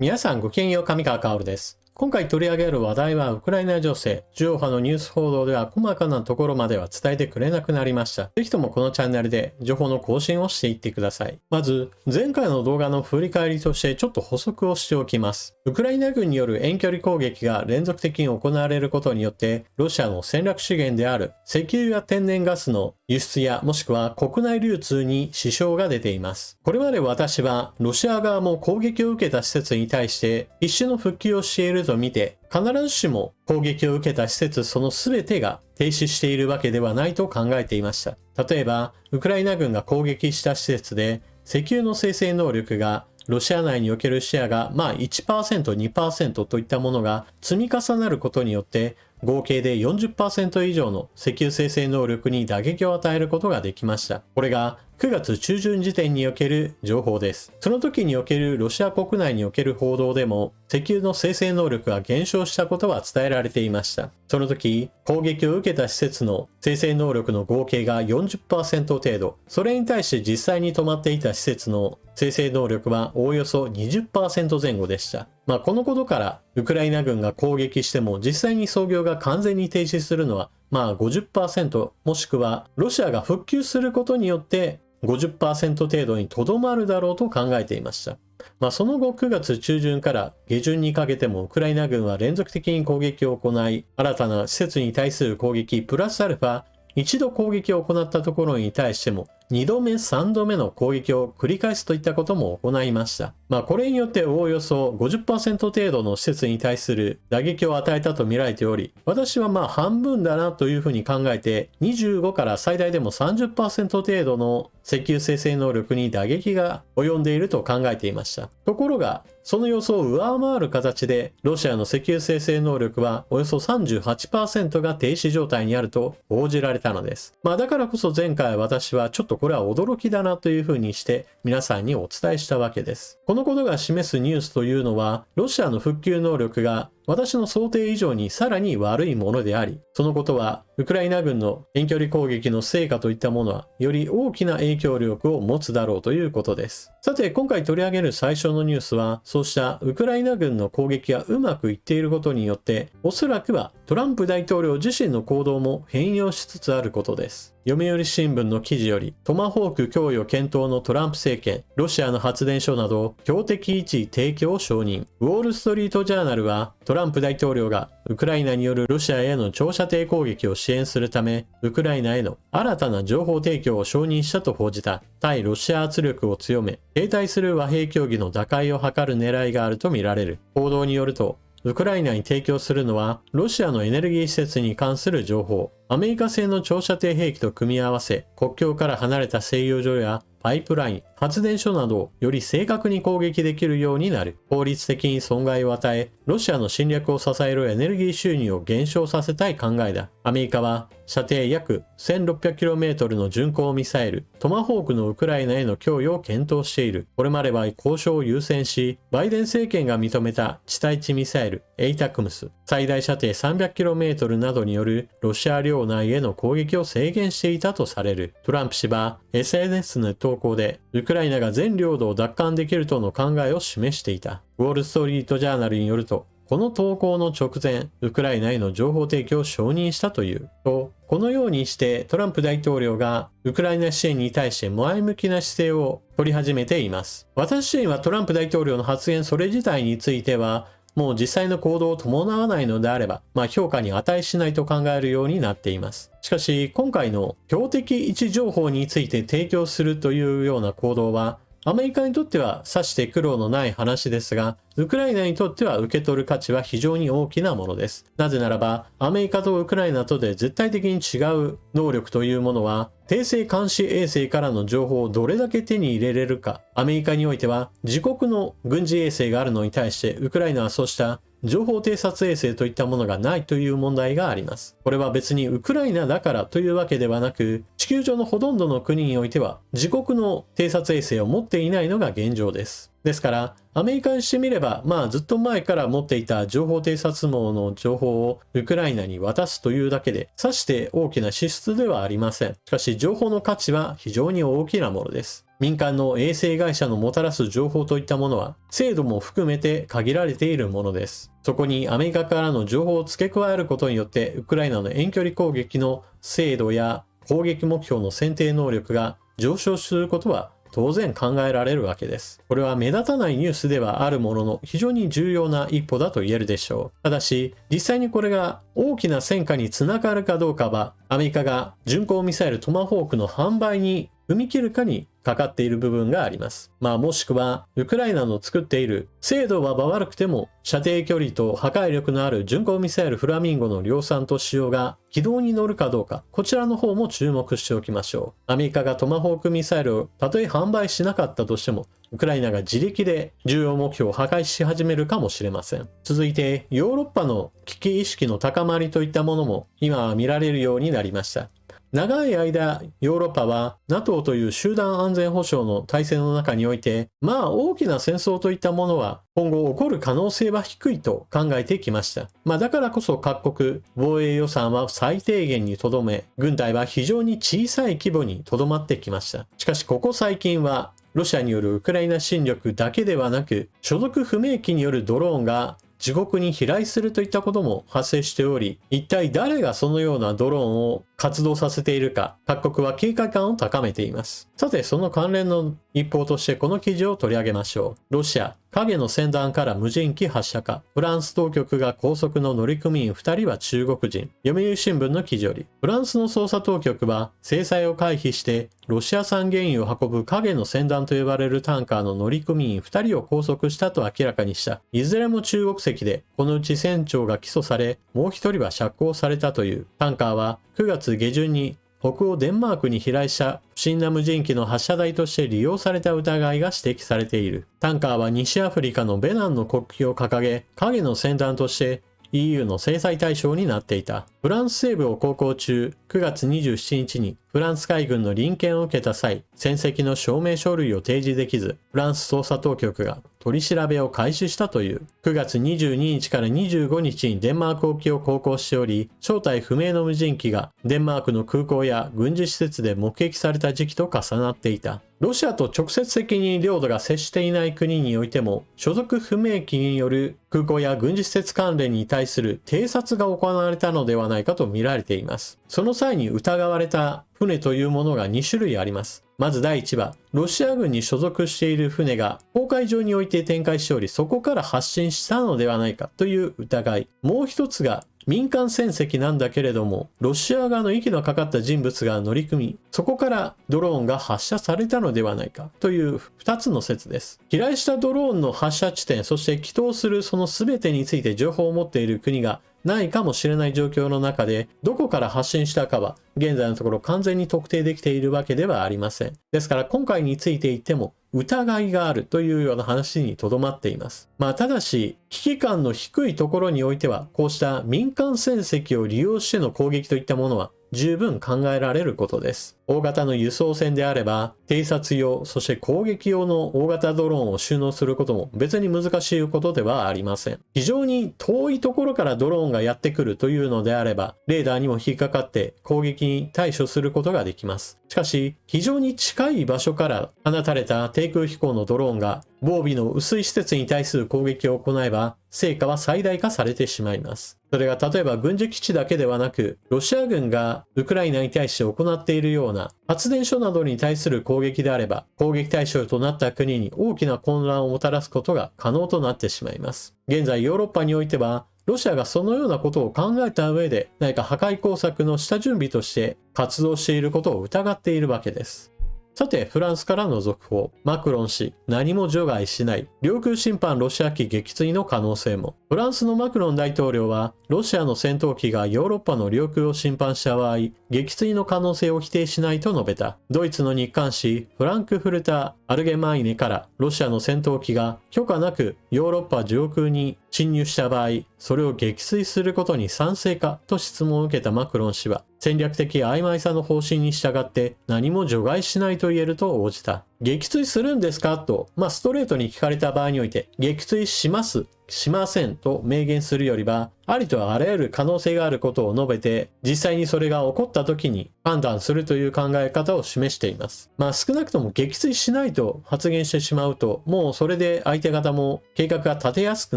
皆さんごきげんよう、上川薫です。今回取り上げる話題はウクライナ情勢。重要派のニュース報道では細かなところまでは伝えてくれなくなりました。ぜひともこのチャンネルで情報の更新をしていってください。まず、前回の動画の振り返りとしてちょっと補足をしておきます。ウクライナ軍による遠距離攻撃が連続的に行われることによって、ロシアの戦略資源である石油や天然ガスの輸出やもしくは国内流通に支障が出ています。これまで私はロシア側も攻撃を受けた施設に対して必死の復旧をしていると見て、必ずしも攻撃を受けた施設その全てが停止しているわけではないと考えていました。例えば、ウクライナ軍が攻撃した施設で石油の生成能力がロシア内におけるシェアが1%、2% といったものが積み重なることによって合計で 40% 以上の石油生成能力に打撃を与えることができました。これが9月中旬時点における情報です。その時におけるロシア国内における報道でも石油の生成能力が減少したことは伝えられていました。その時、攻撃を受けた施設の生成能力の合計が 40% 程度、それに対して実際に止まっていた施設の生成能力はおおよそ 20% 前後でした。このことからウクライナ軍が攻撃しても実際に操業が完全に停止するのは50% もしくはロシアが復旧することによって50% 程度にとどまるだろうと考えていました。その後9月中旬から下旬にかけてもウクライナ軍は連続的に攻撃を行い、新たな施設に対する攻撃プラスアルファ一度攻撃を行ったところに対しても2度目3度目の攻撃を繰り返すといったことも行いました。これによっておおよそ 50% 程度の施設に対する打撃を与えたと見られており、私は半分だなというふうに考えて25から最大でも 30% 程度の石油生成能力に打撃が及んでいると考えていました。ところがその予想を上回る形でロシアの石油生成能力はおよそ 38% が停止状態にあると報じられたのです。だからこそ前回私はちょっとこれは驚きだなというふうにして皆さんにお伝えしたわけです。このことが示すニュースというのはロシアの復旧能力が私の想定以上にさらに悪いものであり、そのことはウクライナ軍の遠距離攻撃の成果といったものはより大きな影響力を持つだろうということです。さて今回取り上げる最初のニュースは、そうしたウクライナ軍の攻撃がうまくいっていることによっておそらくはトランプ大統領自身の行動も変容しつつあることです。読売新聞の記事より、トマホーク供与検討のトランプ政権、ロシアの発電所など標的位置提供を承認。ウォールストリートジャーナルは、トランプ大統領がウクライナによるロシアへの長射程攻撃を支援するため、ウクライナへの新たな情報提供を承認したと報じた対ロシア圧力を強め、停滞する和平協議の打開を図る狙いがあるとみられる。報道によると、ウクライナに提供するのはロシアのエネルギー施設に関する情報、アメリカ製の長射程兵器と組み合わせ、国境から離れた製油所やパイプライン、発電所などをより正確に攻撃できるようになる。効率的に損害を与え、ロシアの侵略を支えるエネルギー収入を減少させたい考えだ。アメリカは射程約 1600km の巡航ミサイル、トマホークのウクライナへの供与を検討している。これまでは交渉を優先し、バイデン政権が認めた地対地ミサイル、エイタクムス、最大射程 300km などによるロシア領内への攻撃を制限していたとされる。トランプ氏は SNS の投稿で、ウクライナが全領土を奪還できるとの考えを示していた。ウォールストリートジャーナルによると、この投稿の直前、ウクライナへの情報提供を承認したという。このようにしてトランプ大統領がウクライナ支援に対して前向きな姿勢を取り始めています。私自身はトランプ大統領の発言それ自体については、もう実際の行動を伴わないのであれば、評価に値しないと考えるようになっています。しかし、今回の標的位置情報について提供するというような行動は、アメリカにとってはさして苦労のない話ですが、ウクライナにとっては受け取る価値は非常に大きなものです。なぜならば、アメリカとウクライナとで絶対的に違う能力というものは、衛星監視衛星からの情報をどれだけ手に入れれるか。アメリカにおいては自国の軍事衛星があるのに対して、ウクライナはそうした情報偵察衛星といったものがないという問題があります。これは別にウクライナだからというわけではなく、地球上のほとんどの国においては自国の偵察衛星を持っていないのが現状です。ですから、アメリカにしてみれば、ずっと前から持っていた情報偵察網の情報をウクライナに渡すというだけで、さして大きな支出ではありません。しかし、情報の価値は非常に大きなものです。民間の衛星会社のもたらす情報といったものは、精度も含めて限られているものです。そこにアメリカからの情報を付け加えることによって、ウクライナの遠距離攻撃の精度や攻撃目標の選定能力が上昇することは当然考えられるわけです。これは目立たないニュースではあるものの非常に重要な一歩だと言えるでしょう。ただし、実際にこれが大きな戦果につながるかどうかは、アメリカが巡航ミサイルトマホークの販売に踏み切るかにかかっている部分があります。もしくは、ウクライナの作っている精度は悪くても射程距離と破壊力のある巡航ミサイルフラミンゴの量産と使用が軌道に乗るかどうか、こちらの方も注目しておきましょう。アメリカがトマホークミサイルをたとえ販売しなかったとしても、ウクライナが自力で重要目標を破壊し始めるかもしれません。続いて、ヨーロッパの危機意識の高まりといったものも今は見られるようになりました。長い間、ヨーロッパは NATO という集団安全保障の体制の中において、大きな戦争といったものは今後起こる可能性は低いと考えてきました。だからこそ各国、防衛予算は最低限にとどめ、軍隊は非常に小さい規模にとどまってきました。しかしここ最近は、ロシアによるウクライナ侵略だけではなく、所属不明機によるドローンが自国に飛来するといったことも発生しており、一体誰がそのようなドローンを活動させているか、各国は警戒感を高めています。さて、その関連の一報としてこの記事を取り上げましょう。ロシア、影の船団から無人機発射か。フランス当局が拘束の乗組員2人は中国人。読売新聞の記事より、フランスの捜査当局は制裁を回避してロシア産原油を運ぶ影の船団と呼ばれるタンカーの乗組員2人を拘束したと明らかにした。いずれも中国籍で、このうち船長が起訴され、もう1人は釈放されたという。タンカーは9月下旬に北欧デンマークに飛来した不審な無人機の発射台として利用された疑いが指摘されている。タンカーは西アフリカのベナンの国旗を掲げ、影の船団として EU の制裁対象になっていた。フランス西部を航行中、9月27日にフランス海軍の臨検を受けた際、船籍の証明書類を提示できず、フランス捜査当局が取り調べを開始したという。9月22日から25日にデンマーク沖を航行しており、正体不明の無人機がデンマークの空港や軍事施設で目撃された時期と重なっていた。ロシアと直接的に領土が接していない国においても、所属不明機による空港や軍事施設関連に対する偵察が行われたのではないかと見られています。その際に疑われた船というものが2種類あります。まず第一は、ロシア軍に所属している船が公海上において展開しており、そこから発進したのではないかという疑い。もう一つが、民間船籍なんだけれども、ロシア側の息のかかった人物が乗り組み、そこからドローンが発射されたのではないかという2つの説です。飛来したドローンの発射地点、そして帰投するその全てについて情報を持っている国がないかもしれない状況の中で、どこから発信したかは現在のところ完全に特定できているわけではありません。ですから今回について言っても疑いがあるというような話にとどまっています。ただし危機感の低いところにおいては、こうした民間船籍を利用しての攻撃といったものは十分考えられることです。大型の輸送船であれば、偵察用、そして攻撃用の大型ドローンを収納することも別に難しいことではありません。非常に遠いところからドローンがやってくるというのであれば、レーダーにも引っかかって攻撃に対処することができます。しかし、非常に近い場所から放たれた低空飛行のドローンが防備の薄い施設に対する攻撃を行えば、成果は最大化されてしまいます。それが例えば軍事基地だけではなく、ロシア軍がウクライナに対して行っているような発電所などに対する攻撃であれば、攻撃対象となった国に大きな混乱をもたらすことが可能となってしまいます。現在ヨーロッパにおいては、ロシアがそのようなことを考えた上で、何か破壊工作の下準備として活動していることを疑っているわけです。さて、フランスからの続報。マクロン氏、何も除外しない。領空侵犯ロシア機撃墜の可能性も。フランスのマクロン大統領は、ロシアの戦闘機がヨーロッパの領空を侵犯した場合、撃墜の可能性を否定しないと述べた。ドイツの日刊紙、フランクフルタ・アルゲマイネから、ロシアの戦闘機が許可なくヨーロッパ上空に侵入した場合、それを撃墜することに賛成かと質問を受けたマクロン氏は、戦略的曖昧さの方針に従って何も除外しないと言えると応じた。撃墜するんですかと、ストレートに聞かれた場合において、撃墜します、しませんと明言するよりは、ありとあらゆる可能性があることを述べて、実際にそれが起こった時に判断するという考え方を示しています。少なくとも撃墜しないと発言してしまうと、もうそれで相手方も計画が立てやすく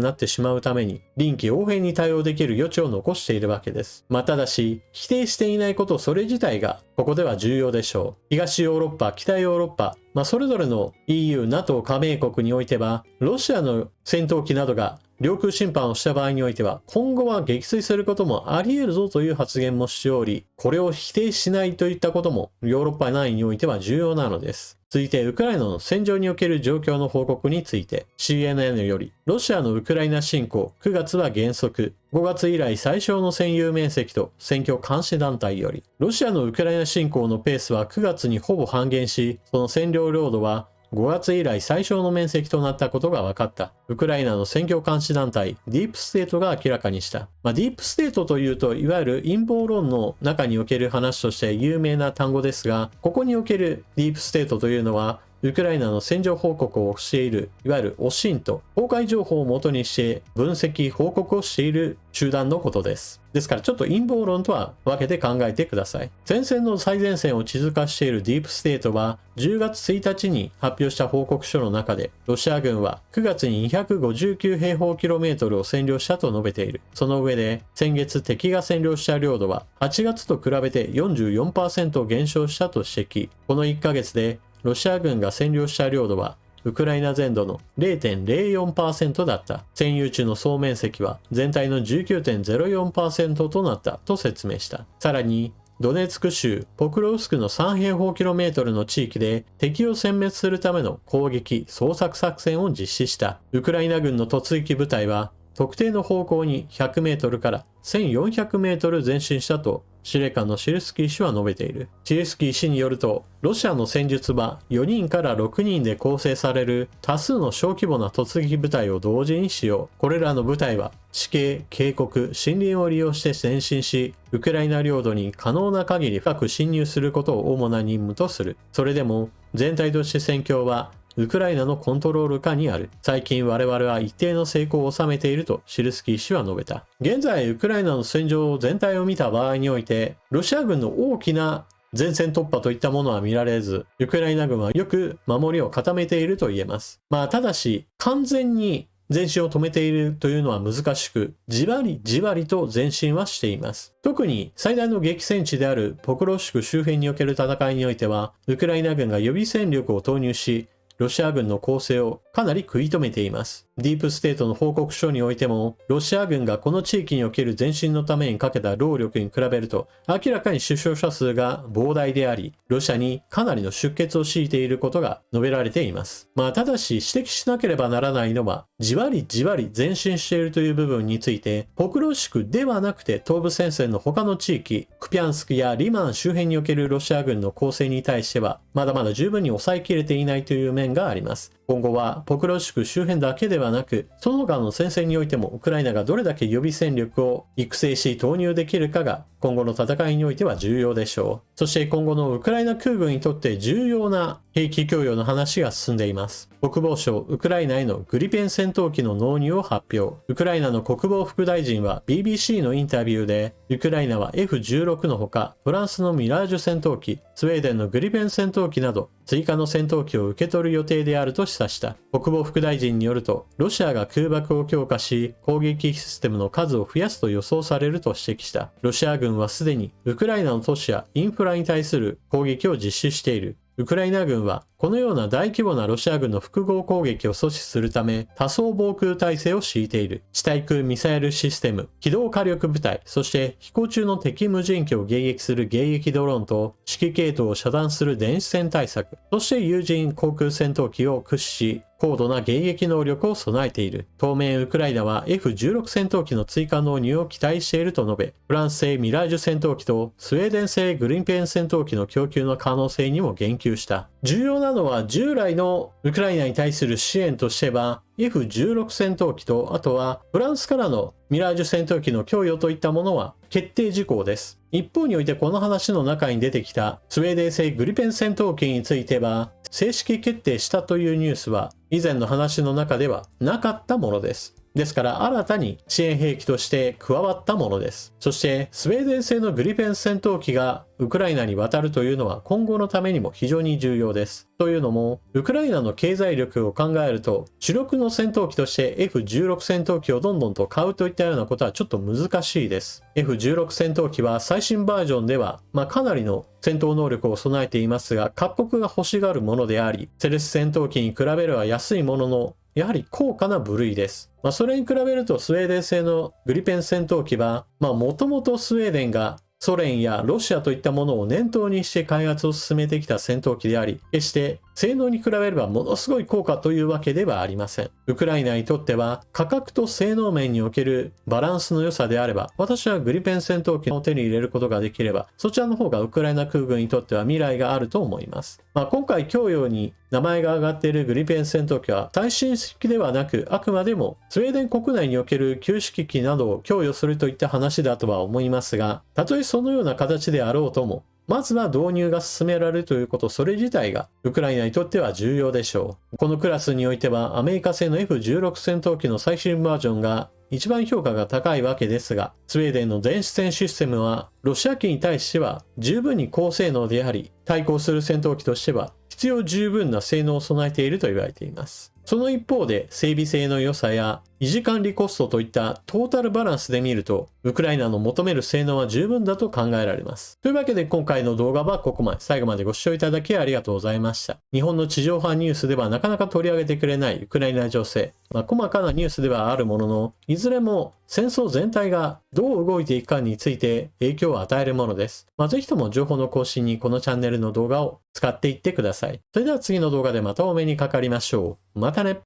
なってしまうために、臨機応変に対応できる余地を残しているわけです。ただし、否定していないことそれ自体が、ここでは重要でしょう。東ヨーロッパ、北ヨーロッパ、それぞれの EU、NATO 加盟国においては、ロシアの戦闘機などが領空侵犯をした場合においては、今後は撃墜することもあり得るぞという発言もしており、これを否定しないといったこともヨーロッパ内においては重要なのです。続いて、ウクライナの戦場における状況の報告について、CNN より、ロシアのウクライナ侵攻、9月は原則、5月以来最小の占有面積と選挙監視団体より、ロシアのウクライナ侵攻のペースは9月にほぼ半減し、その占領領土は5月以来最小の面積となったことが分かった。ウクライナの選挙監視団体、ディープステートが明らかにした。ディープステートというと、いわゆる陰謀論の中における話として有名な単語ですが、ここにおけるディープステートというのは、ウクライナの戦場報告をしている、いわゆるオシンと、公開情報をもとにして分析、報告をしている集団のことです。ですからちょっと陰謀論とは分けて考えてください。前線の最前線を地図化しているディープステートは、10月1日に発表した報告書の中で、ロシア軍は9月に259平方キロメートルを占領したと述べている。その上で、先月敵が占領した領土は、8月と比べて 44% 減少したと指摘。この1ヶ月で、ロシア軍が占領した領土は、ウクライナ全土の 0.04% だった。占有地の総面積は全体の 19.04% となったと説明した。さらに、ドネツク州ポクロウスクの3平方キロメートルの地域で敵を殲滅するための攻撃・捜索作戦を実施した。ウクライナ軍の突撃部隊は、特定の方向に100メートルから1400メートル前進したと司令官のシルスキー氏は述べている。シルスキー氏によると、ロシアの戦術は4人から6人で構成される多数の小規模な突撃部隊を同時に使用。これらの部隊は地形、渓谷、森林を利用して前進し、ウクライナ領土に可能な限り深く侵入することを主な任務とする。それでも全体として戦況はウクライナのコントロール下にある。最近我々は一定の成功を収めているとシルスキー氏は述べた。現在、ウクライナの戦場全体を見た場合において、ロシア軍の大きな前線突破といったものは見られず、ウクライナ軍はよく守りを固めていると言えます。ただし、完全に前進を止めているというのは難しく、じわりじわりと前進はしています。特に最大の激戦地であるポクロシク周辺における戦いにおいては、ウクライナ軍が予備戦力を投入し、ロシア軍の攻勢をかなり食い止めています。ディープステートの報告書においても、ロシア軍がこの地域における前進のためにかけた労力に比べると、明らかに死傷者数が膨大であり、ロシアにかなりの出血を強いていることが述べられています。ただし指摘しなければならないのは、じわりじわり前進しているという部分について、ポクロシクではなくて東部戦線の他の地域、クピャンスクやリマン周辺におけるロシア軍の攻勢に対しては、まだまだ十分に抑えきれていないという面があります。今後はポクロシク周辺だけではなく、その他の戦線においてもウクライナがどれだけ予備戦力を育成し投入できるかが今後の戦いにおいては重要でしょう。そして今後のウクライナ空軍にとって重要な兵器供与の話が進んでいます。国防省、ウクライナへのグリペン戦闘機の納入を発表。ウクライナの国防副大臣は BBC のインタビューで、ウクライナは F16 のほか、フランスのミラージュ戦闘機、スウェーデンのグリペン戦闘機など、追加の戦闘機を受け取る予定であると示唆した。国防副大臣によると、ロシアが空爆を強化し、攻撃システムの数を増やすと予想されると指摘した。ロシア軍はすでにウクライナの都市やインフラに対する攻撃を実施している。ウクライナ軍はこのような大規模なロシア軍の複合攻撃を阻止するため多層防空体制を敷いている。地対空ミサイルシステム、機動火力部隊、そして飛行中の敵無人機を迎撃する迎撃ドローンと指揮系統を遮断する電子戦対策、そして有人航空戦闘機を駆使し高度な迎撃能力を備えている。当面ウクライナは F16 戦闘機の追加納入を期待していると述べ、フランス製ミラージュ戦闘機とスウェーデン製グリンペン戦闘機の供給の可能性にも言及した。重要なのは従来のウクライナに対する支援としては F16 戦闘機と、あとはフランスからのミラージュ戦闘機の供与といったものは決定事項です。一方においてこの話の中に出てきたスウェーデン製グリペン戦闘機については正式決定したというニュースは以前の話の中ではなかったものです。ですから新たに支援兵器として加わったものです。そしてスウェーデン製のグリペン戦闘機がウクライナに渡るというのは今後のためにも非常に重要です。というのもウクライナの経済力を考えると主力の戦闘機として F16 戦闘機をどんどんと買うといったようなことはちょっと難しいです。F16 戦闘機は最新バージョンでは、かなりの戦闘能力を備えていますが各国が欲しがるものであり、セレス戦闘機に比べれば安いもののやはり高価な部類です。それに比べるとスウェーデン製のグリペン戦闘機は、もともとスウェーデンがソ連やロシアといったものを念頭にして開発を進めてきた戦闘機であり、決して性能に比べればものすごい高価というわけではありません。ウクライナにとっては価格と性能面におけるバランスの良さであれば、私はグリペン戦闘機を手に入れることができれば、そちらの方がウクライナ空軍にとっては未来があると思います。今回供与に名前が挙がっているグリペン戦闘機は最新式ではなく、あくまでもスウェーデン国内における旧式機などを供与するといった話だとは思いますが、たとえそのような形であろうとも、まずは導入が進められるということ、それ自体がウクライナにとっては重要でしょう。このクラスにおいてはアメリカ製の F16 戦闘機の最新バージョンが一番評価が高いわけですが、スウェーデンの電子戦システムはロシア機に対しては十分に高性能であり、対抗する戦闘機としては必要十分な性能を備えていると言われています。その一方で整備性の良さや維持管理コストといったトータルバランスで見ると、ウクライナの求める性能は十分だと考えられます。というわけで今回の動画はここまで。最後までご視聴いただきありがとうございました。日本の地上波ニュースではなかなか取り上げてくれないウクライナ情勢。細かなニュースではあるものの、いずれも戦争全体がどう動いていくかについて影響を与えるものです。ぜひとも情報の更新にこのチャンネルの動画を使っていってください。それでは次の動画でまたお目にかかりましょう。またね。